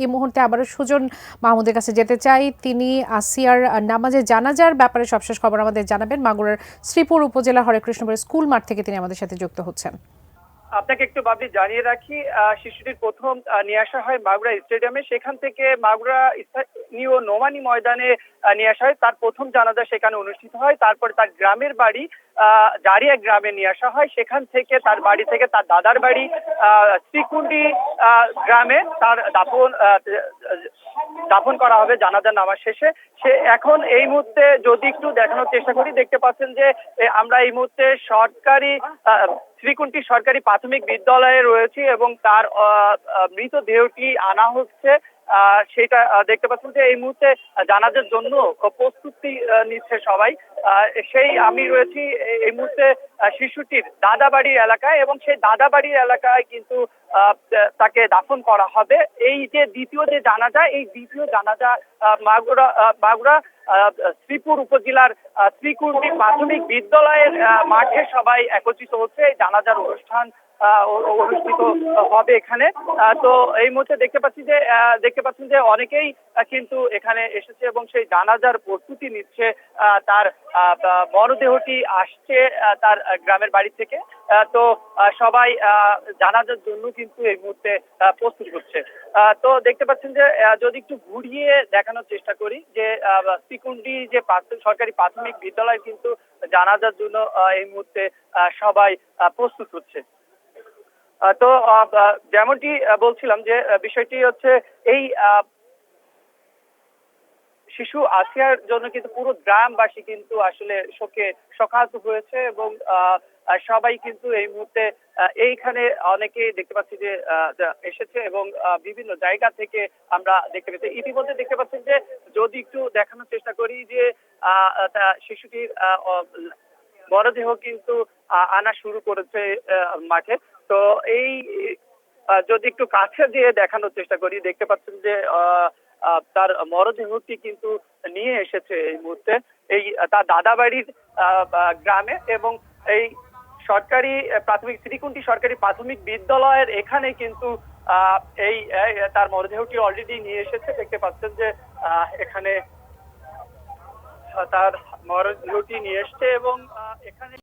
এই মুহূর্তে আবারও সুজন মাহমুদের কাছে যেতে চাই। তিনি আসিয়ার নামাজে জানাজার ব্যাপারে সবশেষ খবর আমাদের জানাবেন। মাগুরার শ্রীপুর উপজেলা হরেকৃষ্ণপুর স্কুল মাঠ থেকে তিনি আমাদের সাথে যুক্ত হচ্ছেন। আপনাকে একটু বাবলি জানিয়ে রাখি, শিশুটির প্রথম নিয়ে আসা হয় মাগুরা স্টেডিয়ামে, সেখান থেকে মাগুরা স্থানীয় নোমানী ময়দানে নিয়ে আসা হয়। তার প্রথম জানাজা সেখানে অনুষ্ঠিত হয়। তারপরে তার গ্রামের বাড়ি জারিয়া গ্রামে নিয়ে আসা হয়। সেখান থেকে তার বাড়ি থেকে তার দাদার বাড়ি শ্রীকুণ্ডি গ্রামে তার দাফন করা হবে জানাজার নামাজ শেষে। সে এখন এই মুহূর্তে যদি একটু দেখানোর চেষ্টা করি, দেখতে পাচ্ছেন যে আমরা এই মুহূর্তে সরকারি শ্রীকুণ্ডি সরকারি প্রাথমিক বিদ্যালয়ে রয়েছে এবং তার মৃতদেহটি আনা হচ্ছে। সেটা দেখতে পাচ্ছেন যে এই মুহূর্তে জানাজার জন্য প্রস্তুতি নিচ্ছে সবাই। সেই আমি রয়েছি এই মুহূর্তে শিশুটির দাদাবাড়ির এলাকায়, এবং সেই দাদাবাড়ির এলাকায় কিন্তু তাকে দাফন করা হবে। এই যে দ্বিতীয় যে জানাজা, এই দ্বিতীয় জানাজা মাগুরা শ্রীপুর উপজেলার শ্রীকুণ্ডি প্রাথমিক বিদ্যালয়ের মাঠে সবাই একত্রিত হচ্ছে। এই জানাজার অনুষ্ঠান অনুষ্ঠিত হবে এখানে। তো এই মুহূর্তে দেখতে পাচ্ছেন যে অনেকেই কিন্তু এখানে এসেছে এবং সেই জানাজার প্রস্তুতি নিচ্ছে। তার মরদেহটি আসছে তার গ্রামের বাড়ি থেকে। তো সবাই জানাজার জন্য কিন্তু এই মুহূর্তে প্রস্তুত হচ্ছে। তো দেখতে পাচ্ছেন যে যদি একটু ঘুরিয়ে দেখানোর চেষ্টা করি যে শ্রীকুণ্ডি যে সরকারি প্রাথমিক বিদ্যালয় কিন্তু জানাজার জন্য এই মুহূর্তে সবাই প্রস্তুত হচ্ছে। তো যেমনটি বলছিলাম যে বিষয়টি হচ্ছে এই শিশু আসিয়ার জন্য কিন্তু পুরো গ্রামবাসী কিন্তু আসলে শোকে শোকাহত হয়েছে এবং সবাই কিন্তু এই মুহূর্তে এইখানে অনেকেই দেখতে পাচ্ছি যে এসেছে এবং বিভিন্ন জায়গা থেকে আমরা দেখতে পাচ্ছি। ইতিমধ্যে দেখতে পাচ্ছেন যে যদি একটু দেখানোর চেষ্টা করি যে শিশুটির মরদেহ কিন্তু আনা শুরু করেছে মাঠে। তো এই যদি একটু কাছে দিয়ে দেখানোর চেষ্টা করি, দেখতে পাচ্ছেন যে তার মরদেহটি কিন্তু নিয়ে এসেছে এই মুহূর্তে এই তার দাদাবাড়ির গ্রামে, এবং এই সরকারি প্রাথমিক শ্রীকুণ্ডি সরকারি প্রাথমিক বিদ্যালয়ের এখানে কিন্তু এই তার মরদেহটি অলরেডি নিয়ে এসেছে। দেখতে পাচ্ছেন যে এখানে তার মরদেহটি নিয়ে এসছে এবং এখানে